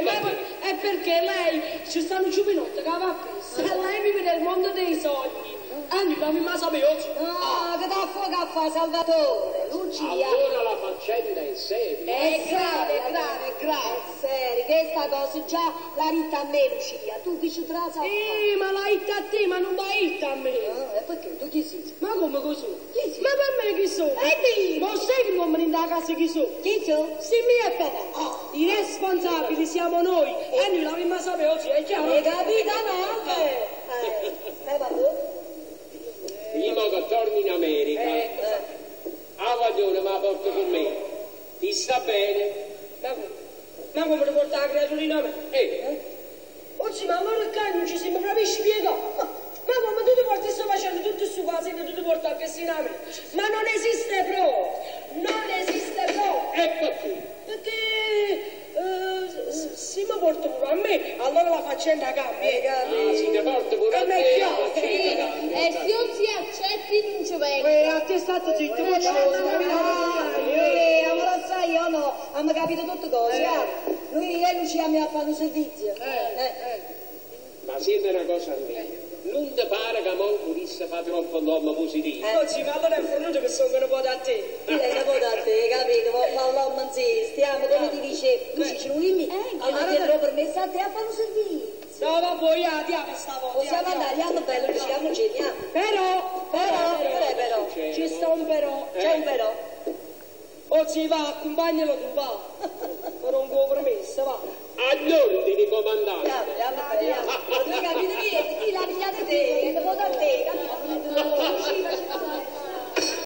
è perché lei ci stanno giovinotte che va presso e lei vive nel mondo dei sogni. E noi non mi mai sapevo. No, che da fuoco a fa Salvatore, Lucia. Allora la faccenda è seria. È grave. Serio, questa cosa già la ritta a me, Lucia. Tu chi ci trasa? Ma la hitta a te, ma non la hitta a me. E perché? Tu chi sei? Ma come così? Chi sei? Ma per me chi sono? Ma sai che uomini da casa chi sono? Chi sono? Sì, mia e papà. I responsabili siamo noi. E noi l'abbiamo saputo oggi, è chiaro? Hai capito, no? Vabbè. Prima che torni in America, la guaglione me la porto con me. Ti sta bene? Ma come ti porta la creaturina a me? Oggi, ma allora che non ci siamo proprio spiegati? Ma come tu ti porti sto facendo tutto questo quasi che tu ti porti anche a me? Ma non esiste proprio! Non esiste proprio! Ecco qui. Perché se mi porto pure a me, allora la faccenda cambia. Se ti porto pure a me te, è la chiaro. faccenda cambia. E se non si accetti non ci vengo. A te state zitto, poi Ma lo sai, io no, abbiamo capito tutte cose. Noi e Lucia abbiamo fatto un servizio. Ma siete una cosa mia. Non ti pare che mo Purissa fa troppo nome positivo? Oggi, ma allora è fornuto che sono un po' da te. Che poi da te, capito? Vuoi fare l'uomo insieme, stiamo come ti dice, Lucia ci dimmi, allora ti avrò permesso a te a fare un servizio. No, ma poi andiamo stavolta. Possiamo andare, andiamo bello, diciamoci, andiamo. Però, ci sta un però. c'è un però. Oggi va, accompagnalo tu, va. Per un compromesso, va. Agli ordini, comandante. Andiamo. Ma tu capite che la pigliate te, che te lo da te, capito?